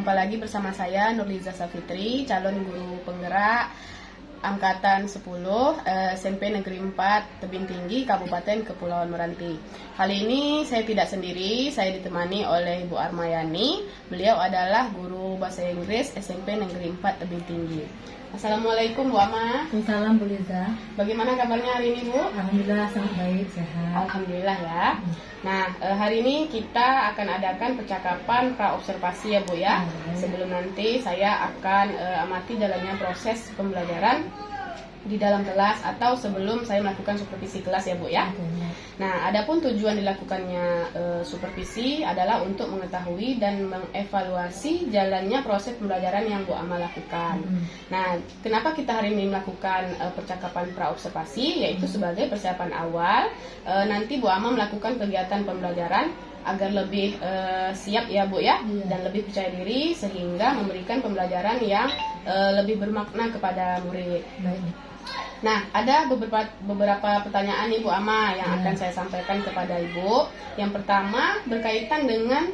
Jumpa lagi bersama saya Nurliza Safitri, calon guru penggerak Angkatan 10 SMP Negeri 4 Tebing Tinggi Kabupaten Kepulauan Meranti. Kali ini saya tidak sendiri, saya ditemani oleh Ibu Armayani. Beliau adalah guru bahasa Inggris SMP Negeri 4 Tebing Tinggi. Assalamualaikum Bu Ama. Waalaikumsalam Bu Liza. Bagaimana kabarnya hari ini Bu? Alhamdulillah sangat baik, sehat. Alhamdulillah ya. Nah, hari ini kita akan adakan percakapan pra-observasi ya Bu ya. Sebelum nanti saya akan amati jalannya proses pembelajaran di dalam kelas atau sebelum saya melakukan supervisi kelas ya Bu ya. Nah, adapun tujuan dilakukannya supervisi adalah untuk mengetahui dan mengevaluasi jalannya proses pembelajaran yang Bu Ama lakukan. Nah, kenapa kita hari ini melakukan percakapan pra-observasi, yaitu sebagai persiapan awal nanti Bu Ama melakukan kegiatan pembelajaran agar lebih siap ya Bu ya, dan lebih percaya diri sehingga memberikan pembelajaran yang lebih bermakna kepada murid. Nah, ada beberapa pertanyaan Ibu Ama yang akan saya sampaikan kepada Ibu. Yang pertama berkaitan dengan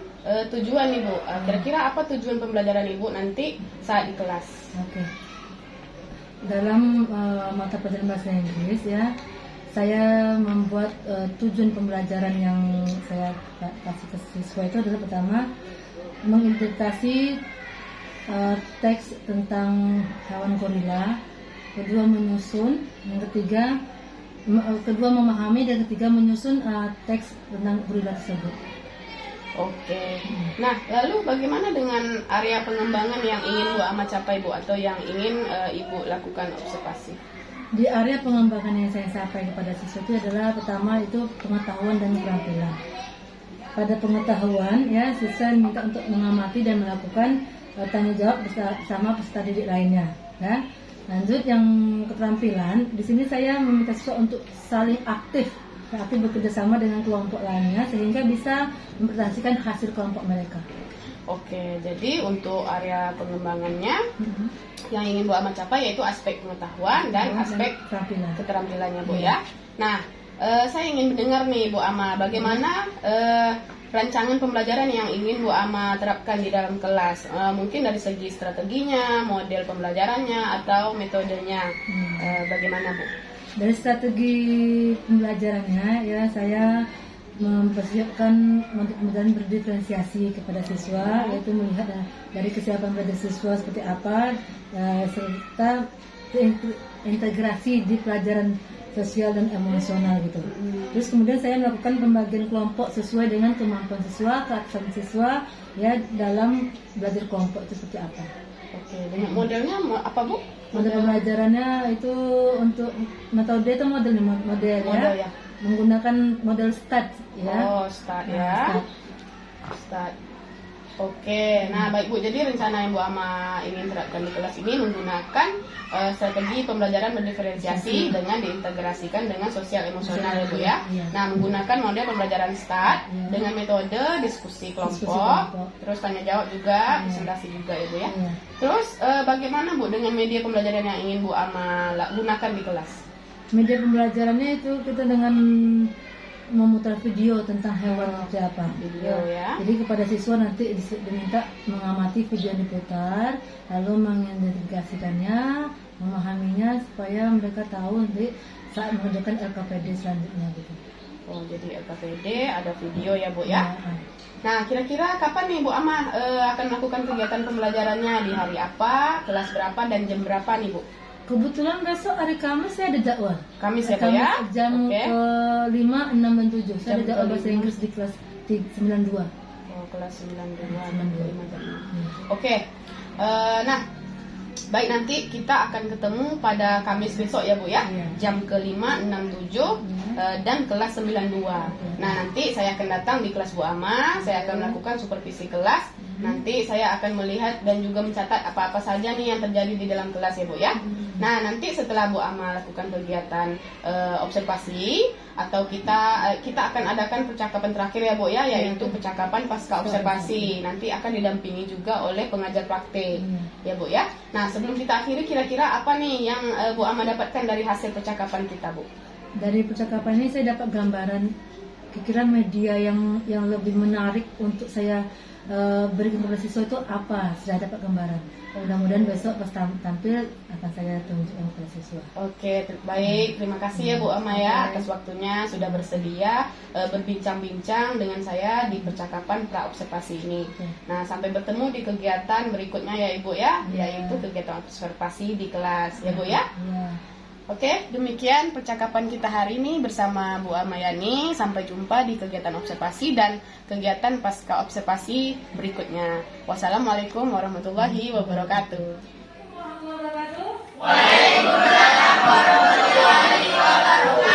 tujuan Ibu. Kira-kira apa tujuan pembelajaran Ibu nanti saat di kelas? Oke. Dalam mata pelajaran bahasa Inggris ya, saya membuat tujuan pembelajaran yang saya kasih ke siswa itu adalah pertama mengintegrasi teks tentang hewan gorila. Kedua menyusun, yang kedua memahami, dan ketiga menyusun teks tentang gorila tersebut. Oke. Nah, lalu bagaimana dengan area pengembangan yang ingin Bu Ama capai Bu, atau yang ingin Ibu lakukan observasi? Di area pengembangan yang saya capai kepada siswa itu adalah pertama itu pengetahuan dan keterampilan. Pada pengetahuan ya, siswa minta untuk mengamati dan melakukan tanya jawab bersama peserta didik lainnya. Ya. Lanjut yang keterampilan, di sini saya meminta siswa untuk saling aktif bekerja sama dengan kelompok lainnya sehingga bisa mempresentasikan hasil kelompok mereka. Oke, jadi untuk area pengembangannya yang ingin Bu Ama capai yaitu aspek pengetahuan dan aspek keterampilannya Bu ya. Nah, saya ingin mendengar nih Bu Ama, bagaimana rancangan pembelajaran yang ingin Bu Ama terapkan di dalam kelas, mungkin dari segi strateginya, model pembelajarannya, atau metodenya, bagaimana Bu? Dari strategi pembelajarannya ya, saya mempersiapkan untuk pembelajaran berdiferensiasi kepada siswa, yaitu melihat dari kesiapan belajar siswa seperti apa, serta integrasi di pelajaran sosial dan emosional gitu. Terus kemudian saya melakukan pembagian kelompok sesuai dengan kemampuan siswa, keaktifan siswa ya dalam belajar kelompok itu seperti apa. Oke, dengan modelnya apa Bu? Model pembelajarannya itu untuk metode atau model ya. Menggunakan model START ya. Oh, START ya. START. Oke, nah baik Bu, jadi rencana yang Bu Ama ingin terapkan di kelas ini menggunakan strategi pembelajaran berdiferensiasi dengan diintegrasikan dengan sosial emosional ya Bu ya. Nah, menggunakan model pembelajaran START dengan metode diskusi kelompok, terus tanya jawab juga, presentasi juga ya Bu ya. Terus bagaimana Bu dengan media pembelajaran yang ingin Bu Ama gunakan di kelas? Media pembelajarannya itu kita dengan memutar video tentang hewan seperti apa. Jadi kepada siswa nanti diminta mengamati video yang diputar, lalu mengidentifikasikannya, memahaminya supaya mereka tahu nanti saat mengerjakan LKPD selanjutnya gitu. Oh, jadi LKPD ada video ya Bu ya. Nah, kira-kira kapan nih Bu Ama akan melakukan kegiatan pembelajarannya, di hari apa, kelas berapa, dan jam berapa nih Bu? Kebetulan besok hari Kamis saya ada jadwal. Kamis ya Bu ya? Jam ke-5, 6, dan 7. Saya ada jadwal bahasa Inggris di kelas 92. Oh, kelas 92, 5 jam. Oke. Nah, baik, nanti kita akan ketemu pada Kamis besok ya Bu ya. Jam ke-5, 6, 7 dan kelas 92. Nah, nanti saya akan datang di kelas Bu Ama, saya akan melakukan supervisi kelas. Nanti saya akan melihat dan juga mencatat apa-apa saja nih yang terjadi di dalam kelas ya Bu ya. Nah, nanti setelah Bu Ama lakukan kegiatan observasi, atau kita akan adakan percakapan terakhir ya Bu ya, yaitu percakapan pasca observasi. Nanti akan didampingi juga oleh pengajar praktik ya Bu ya. Nah, sebelum kita akhiri, kira-kira apa nih yang Bu Ama dapatkan dari hasil percakapan kita Bu? Dari percakapan ini saya dapat gambaran kira-kira media yang lebih menarik untuk saya berikan kepada siswa itu apa, sudah dapat gambaran. Mudah-mudahan besok pas tampil akan saya tunjukkan kepada siswa. Oke, baik. Terima kasih ya Bu Amaya atas waktunya sudah bersedia berbincang-bincang dengan saya di percakapan praobservasi ini. Nah, sampai bertemu di kegiatan berikutnya ya Ibu ya, yaitu kegiatan observasi di kelas ya Bu ya. Oke, demikian percakapan kita hari ini bersama Bu Amayani. Sampai jumpa di kegiatan observasi dan kegiatan pasca observasi berikutnya. Wassalamualaikum warahmatullahi wabarakatuh. Waalaikumsalam warahmatullahi wabarakatuh.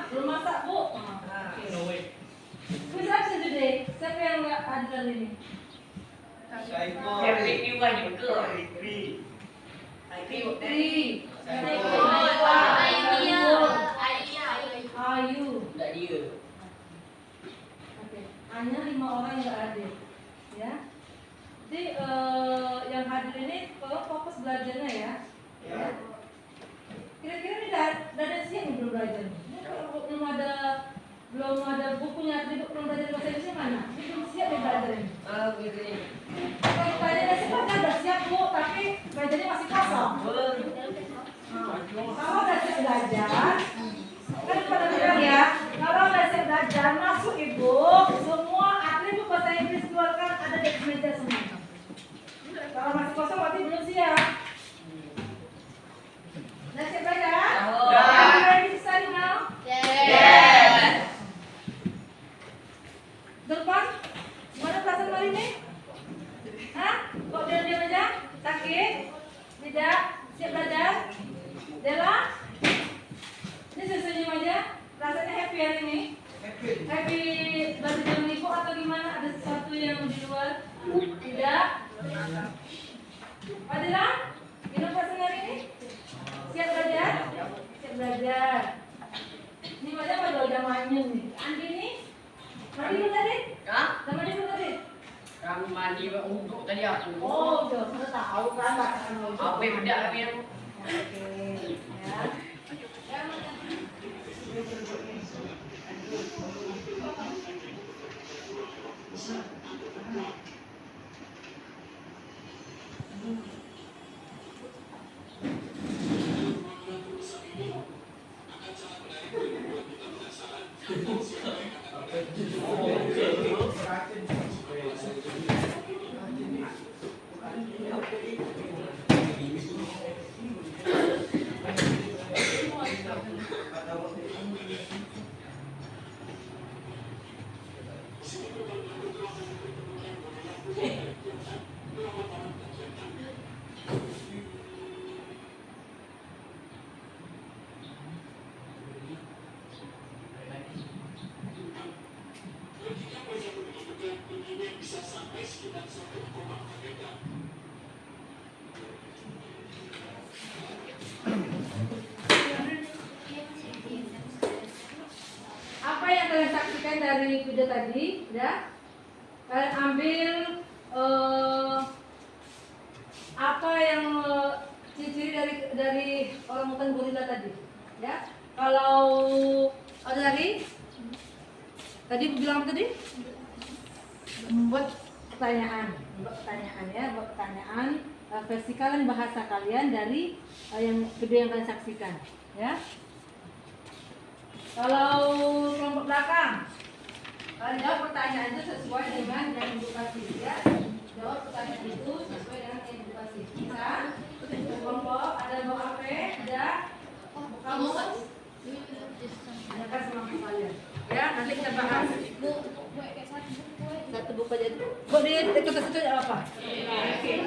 Belum masak, Bu? Who's absent today? Siapa yang nggak hadir hari ini? Ayu. Oke, hanya 5 orang yang nggak hadir, ya. Jadi yang hadir ini kalau fokus belajarnya ya. Kira-kira ini udah ada siang belum belajar? Ini kalau belum ada bukunya, belum belajar bahasa Indonesia mana? Ini belum siap nih belajar ini. Kalau belajarnya siap kan udah siap Bu, tapi belajarnya masih kosong. Kalau udah siap belajar, kan pada bilang ya, kalau udah siap belajar masuk Ibu, semua atribut bahasa Inggris keluarkan ada di meja semua. Kalau masih kosong berarti belum siap. Udah siap belajar? Are you ready to study now? Yes. Depan, mana perasaan hari ini? Hah? Kok diam-diam aja? Sakit? Tidak? Siap belajar? Dela? Ini senyum aja? Rasanya happy hari ini? Happy belajar dengan Ibu atau gimana? Ada sesuatu yang di luar? Tidak? Adela? Gimana perasaan hari ini? Siap belajar? Siap belajar. Ini macam udah manyun nih. Andi nih? Mandi dulu tadi? Mandi dulu tadi? Mandi untuk tadi aku. Oh, udah tahu kan bacaan lo. Apa yang beda tapi yang Oke, ya. Apa yang kalian saksikan dari video tadi, ya? Kalian ambil apa yang ciri-ciri dari orang hutan gorila tadi, ya? Kalau ada tadi bilang apa tadi? Membuat pertanyaan ya, buat pertanyaan versi kalian, bahasa kalian dari yang video yang kalian saksikan, ya. Kalau kelompok belakang, kalian jawab pertanyaan itu sesuai dengan yang edukasi, ya. Jawab pertanyaan itu sesuai dengan yang edukasi. Bisa? Kelompok ada bawa HP, ada kamu, ada semampu kalian. Ya, nanti kita bahas. Satu buku aja. Kok di dekat situ ada apa? Oke. Ini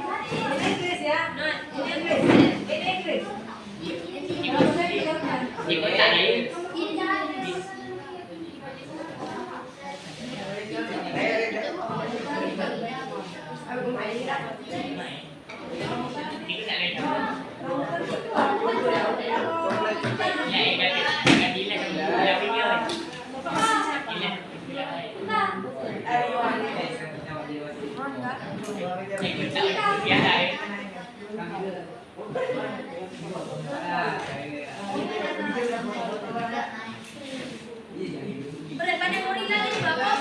Inggris ya. Ini Inggris. Kalau saya tinggalkan. ikut tadi. Kamu Biasa ya. Daripada gorila ni bapak.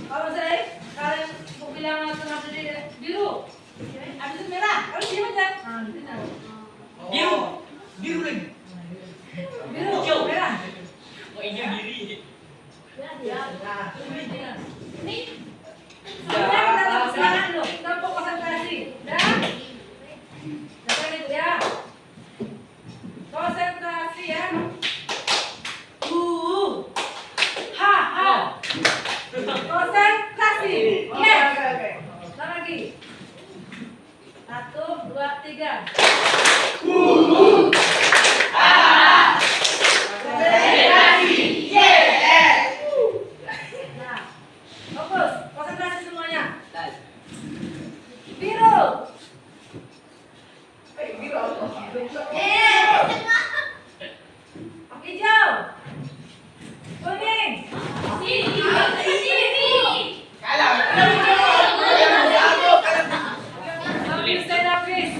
Kalau saya, kalian mau bilang tengah biru, habis itu merah, kalau diam aja. Biru lagi. Biru, merah. Oh hijau diri. Ini. Sudah kita sekarang dulu, kita konsentrasi. Dah. Jangan itu ya. Konsentrasi ya. Ha ha. Konsentrasi. Yes. Lagi. 1, 2, 3. Nah, fokus, konsentrasi semuanya. Biru. Hijau. Kuning. Habis dan habis.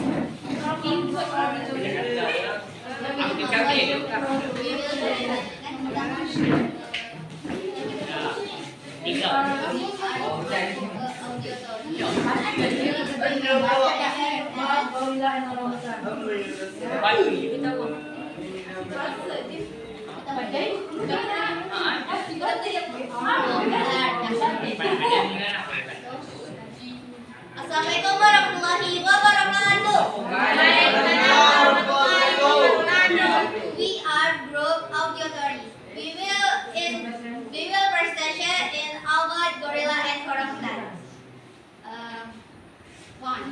Assalamualaikum warahmatullahi wabarakatuh. We are group auditory. We will presentation in Albat, Gorilla, and Orangutan. One.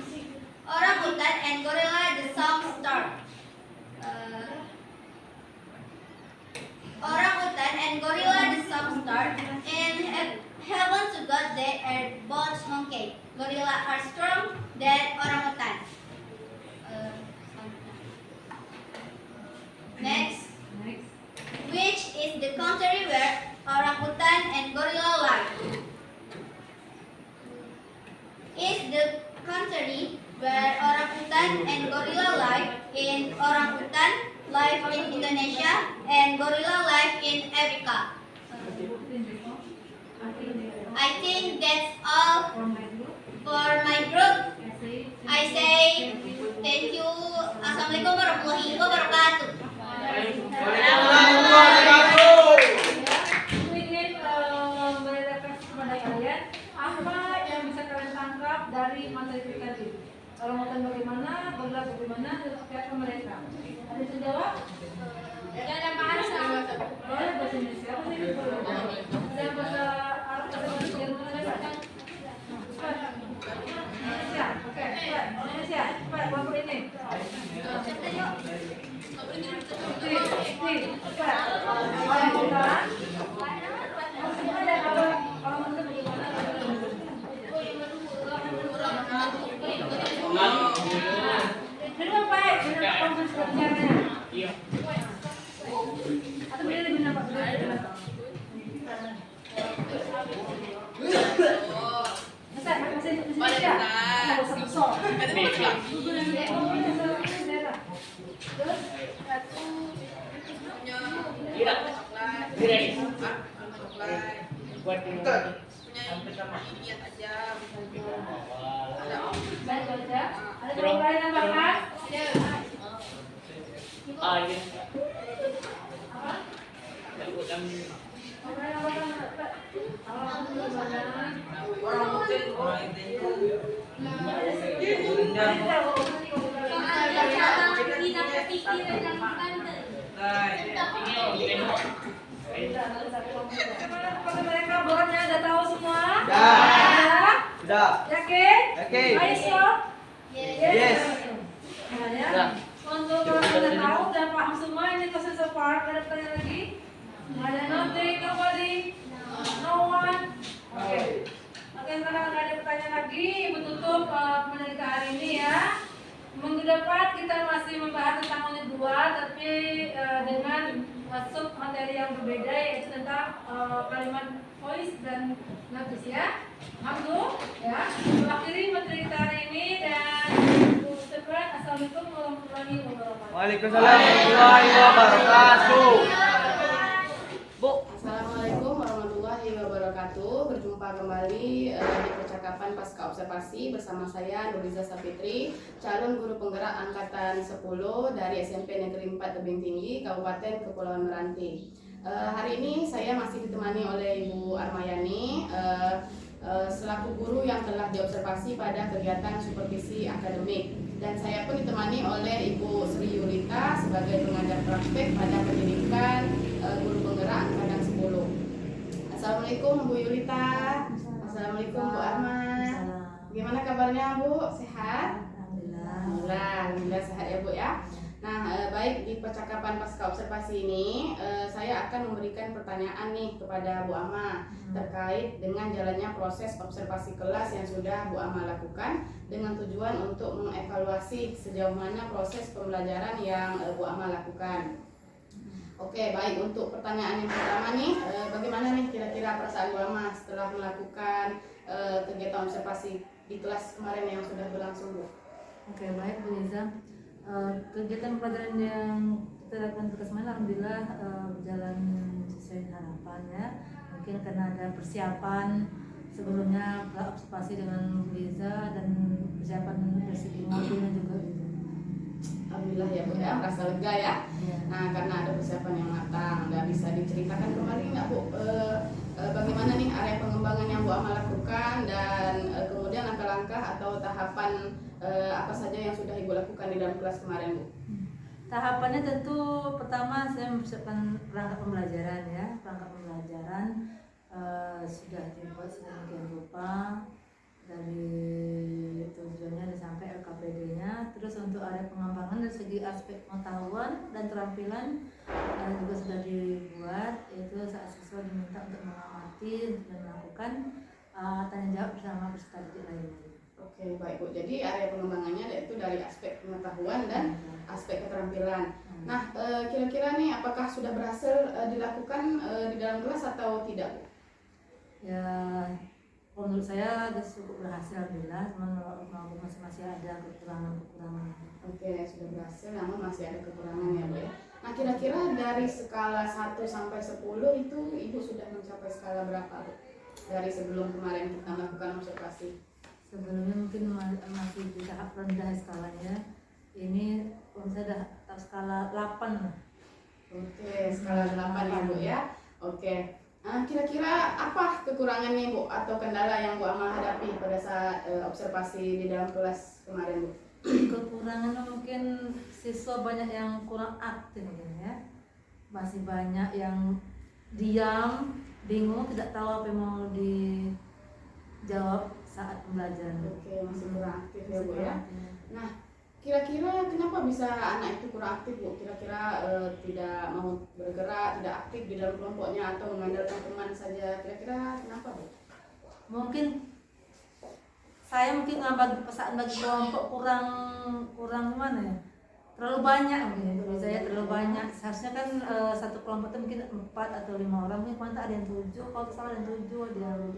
Orangutan and Gorilla, the song start. Orangutan and Gorilla, the song start. In heaven to God they are both monkey. Gorilla are strong than orangutan. Next. Which is the country where orangutan and gorilla live? Is the country where orangutan and gorilla live in orangutan live in Indonesia and gorilla live in Africa? I think that's all for my group. I say thank you. Assalamualaikum warahmatullahi wabarakatuh. Ingin menanyakan kepada kalian apa yang bisa kalian tangkap dari materi kita tadi. Orangutan bagaimana, gorila bagaimana, dan seperti apa mereka. Ada yang jawab? Ada bahasa. Boleh bahasa Indonesia. Apa sih? Ada bahasa Arab atau bahasa Indonesia? Indonesia. Oke, Indonesia. Cepat, kelompok ini. Cepat. Orangutan. Dengar baik, dengar proses bicaranya. Iya. Atau berdiri di mana, Pak? Berdiri di mana? Besar, masih Indonesia. Nah, besar besar. Terus, Tidak. Tidak. Buat baik baca. Ada yang lain tambahkan? Ah, iya. Apakah mereka bornya udah tahu semua? Sudah. Sudah. Yakin? Yakin. Are you sure? Yes. Nah, ya. Untuk orang yang udah tahu dan paham semua ini proses apart, ada pertanyaan lagi? Nggak ada, nothing, nobody, no one. Oke. Oke, sekarang nggak ada pertanyaan lagi. Ibu tutup pembelajaran kita hari ini ya. Minggu depan kita masih membahas tentang unit 2, tapi dengan sub materi yang berbeda, yaitu tentang kalimat voice dan notice ya. Alhamdulillah ya. Akhiri materi kita hari ini dan Assalamualaikum warahmatullahi wabarakatuh. Waalaikumsalam warahmatullahi wabarakatuh. Bu. Assalamualaikum warahmatullahi wabarakatuh. Berjumpa kembali di percakapan pasca observasi bersama saya Nuriza Sapitri, calon guru penggerak angkatan 10 dari SMP Negeri 4 Tebing Tinggi, Kabupaten Kepulauan Meranti. Hari ini saya masih ditemani oleh Ibu Armayani selaku guru yang telah diobservasi pada kegiatan supervisi akademik, dan saya pun ditemani oleh Ibu Sri Yulita sebagai pengajar praktek pada pendidikan guru penggerak angkatan 10. Assalamualaikum Bu Yulita. Assalamualaikum Bu Arma. Gimana kabarnya Bu? Sehat? Alhamdulillah sehat ya Bu ya. Nah, baik, di percakapan pasca observasi ini saya akan memberikan pertanyaan nih kepada Bu Ama terkait dengan jalannya proses observasi kelas yang sudah Bu Ama lakukan dengan tujuan untuk mengevaluasi sejauh mana proses pembelajaran yang Bu Ama lakukan. Oke, baik, untuk pertanyaan yang pertama nih, bagaimana nih kira-kira perasaan Bu Ama setelah melakukan kegiatan observasi di kelas kemarin yang sudah berlangsung Bu? Oke, baik Bu Liza. Kegiatan pelajaran yang kita lakukan tugas main alhamdulillah berjalan sesuai harapan ya. Mungkin karena ada persiapan sebelumnya observasi dengan Bu Liza dan persiapan dari segi modulnya juga gitu. Alhamdulillah ya Bu ya, merasa lega ya. Nah, karena ada persiapan yang matang. Nggak bisa diceritakan kembali nggak Bu bagaimana nih area pengembangan yang Bu Ama lakukan, dan kemudian langkah-langkah atau tahapan apa saja yang sudah Ibu lakukan di dalam kelas kemarin Bu? Tahapannya tentu pertama saya mempersiapkan perangkat pembelajaran ya. Perangkat pembelajaran sudah dibuat sedemikian rupa, dari tujuannya dan sampai LKPD-nya. Terus untuk area pengembangan dari segi aspek pengetahuan dan keterampilan juga sudah dibuat, yaitu saat siswa diminta untuk mengamati dan melakukan tanya jawab bersama peserta didik lainnya. Oke, baik Bu. Jadi area pengembangannya yaitu dari aspek pengetahuan dan aspek keterampilan. Nah, kira-kira nih apakah sudah berhasil dilakukan di dalam kelas atau tidak Bu? Ya, menurut saya cukup berhasil alhamdulillah, cuman masih ada kekurangan. Oke, sudah berhasil namun masih ada kekurangan ya Bu ya. Nah, kira-kira dari skala 1 sampai 10 itu Ibu sudah mencapai skala berapa Bu? Dari sebelum kemarin kita melakukan observasi. Sebelumnya mungkin masih di tahap rendah skalanya. Ini saya sudah skala 8. Oke, skala 8 ya Bu ya. Oke. Nah, kira-kira apa kekurangannya Bu atau kendala yang Bu Ama hadapi pada saat observasi di dalam kelas kemarin Bu? Kekurangannya mungkin siswa banyak yang kurang aktif mungkin ya. Masih banyak yang diam, bingung, tidak tahu apa yang mau dijawab saat pembelajaran. Oke, masih kurang aktif ya Bu ya. Nah, kira-kira kenapa bisa anak itu kurang aktif Bu? Kira-kira tidak mau bergerak, tidak aktif di dalam kelompoknya atau mengandalkan teman saja. Kira-kira kenapa Bu? Mungkin saya bagi kelompok kurang gimana ya? Terlalu banyak mungkin. Bagi saya terlalu banyak. Seharusnya kan satu kelompok itu mungkin 4 atau 5 orang. Mungkin kemarin ada yang 7, kalau salah ada yang 7, ada yang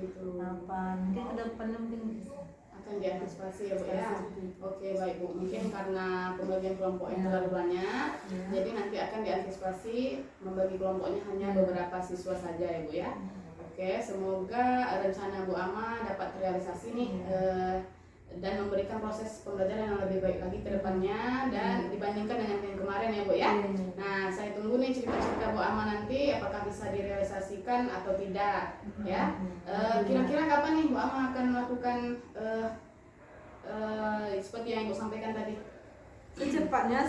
8. Mungkin ke depannya mungkin akan diantisipasi ya Bu ya. Oke, baik Bu. Mungkin karena pembagian kelompoknya terlalu banyak, jadi nanti akan diantisipasi membagi kelompoknya hanya beberapa siswa saja ya Bu ya. Oke, semoga rencana Bu Ama dapat terrealisasi nih dan memberikan proses pembelajaran yang lebih baik lagi ke depannya dan dibandingkan dengan yang kemarin ya Bu ya. Nah, saya tunggu nih cerita-cerita Bu Ama nanti apakah bisa direalisasikan atau tidak ya. Kira-kira kapan nih Bu Ama akan melakukan seperti yang Ibu sampaikan tadi? Secepatnya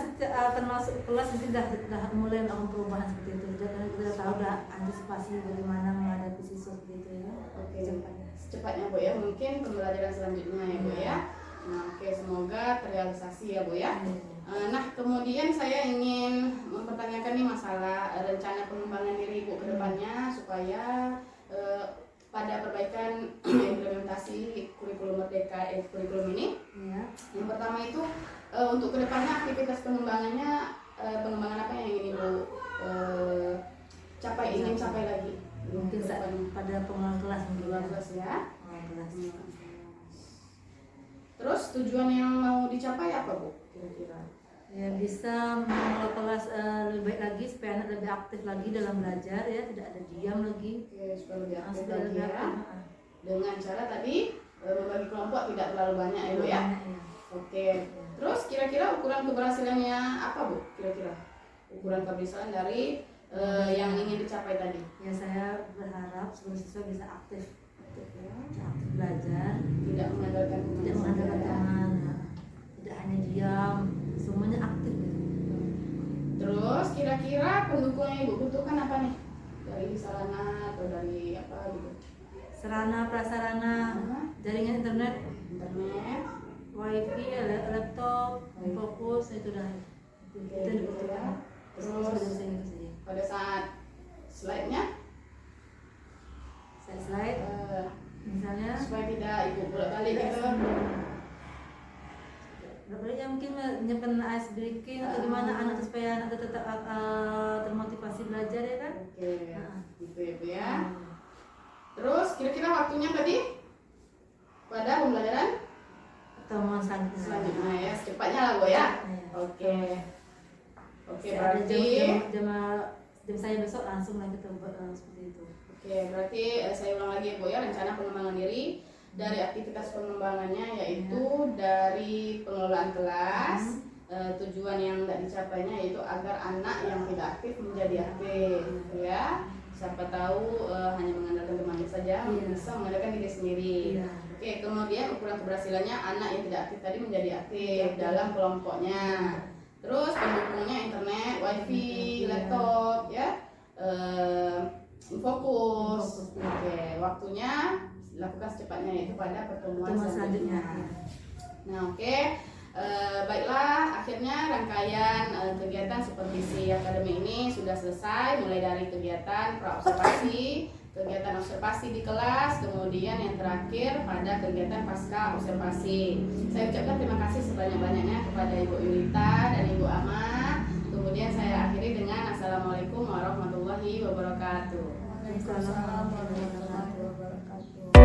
termasuk kelas itu dah mulai melakukan perubahan seperti itu. Karena kita tahu dah antisipasi bagaimana menghadapi siswa seperti itu ya. Oke, secepatnya Bu ya, mungkin pembelajaran selanjutnya ya Bu ya. Nah, oke, semoga terrealisasi ya Bu ya. Nah, kemudian saya ingin mempertanyakan nih masalah rencana pengembangan diri Ibu ke depannya supaya pada perbaikan implementasi kurikulum merdeka kurikulum ini. Ya. Yang pertama itu untuk kedepannya aktivitas pengembangannya, pengembangan apa yang ingin Ibu ingin capai lagi? Mungkin pada pengelolaan kelas mungkin. Pengelolaan kelas ya. Kelas. Terus tujuan yang mau dicapai apa Bu? Kira-kira? Ya bisa mengelola kelas lebih baik lagi supaya anak lebih aktif lagi dalam belajar ya, tidak ada diam lagi. Oke, supaya lebih aktif Supaya lagi lebih ya. aktif. Dengan cara tadi membagi kelompok tidak terlalu banyak ya Bu ya. Oke. Terus kira-kira ukuran keberhasilannya apa Bu? Kira-kira ukuran keberhasilan dari yang ingin dicapai tadi? Ya saya berharap seluruh siswa bisa aktif belajar, Tidak mengandalkan tidak mengandalkan tangan, ya. Tidak hanya diam, semuanya aktif gitu. Terus kira-kira pendukung yang Ibu butuhkan apa nih? Dari sarana atau dari apa gitu? Sarana prasarana, jaringan internet, wifi, laptop, fokus itu dah. Itu yang dibutuhkan. Terus pada saat slide-nya slide misalnya supaya tidak Ibu bolak-balik gitu. Berarti mungkin menyiapkan ice breaking atau gimana anak supaya anak tetap termotivasi belajar ya kan? Oke, gitu ya Bu ya. Terus kira-kira waktunya tadi pada pembelajaran Pertemuan selanjutnya ya, secepatnya lah Bu ya. Oke. Oke, berarti jam saya besok langsung lah kita seperti itu. Oke, berarti saya ulang lagi Bu ya, rencana pengembangan diri dari aktivitas pengembangannya yaitu dari pengelolaan kelas, tujuan yang tidak dicapainya yaitu agar anak yang tidak aktif menjadi aktif ya. Siapa tahu hanya mengandalkan temannya saja bisa mengandalkan diri sendiri. Oke, kemudian ukuran keberhasilannya anak yang tidak aktif tadi menjadi aktif dalam kelompoknya. Terus pendukungnya internet, wifi, laptop ya, fokus. Oke, waktunya lakukan secepatnya yaitu pada pertemuan selanjutnya. Nah, oke. Baiklah, akhirnya rangkaian kegiatan supervisi akademi ini sudah selesai, mulai dari kegiatan praobservasi, kegiatan observasi di kelas, kemudian yang terakhir pada kegiatan pasca observasi. Saya ucapkan terima kasih sebanyak-banyaknya kepada Ibu Yulita dan Ibu Ama. Kemudian saya akhiri dengan Assalamualaikum warahmatullahi wabarakatuh. Waalaikumsalam warahmatullahi wabarakatuh.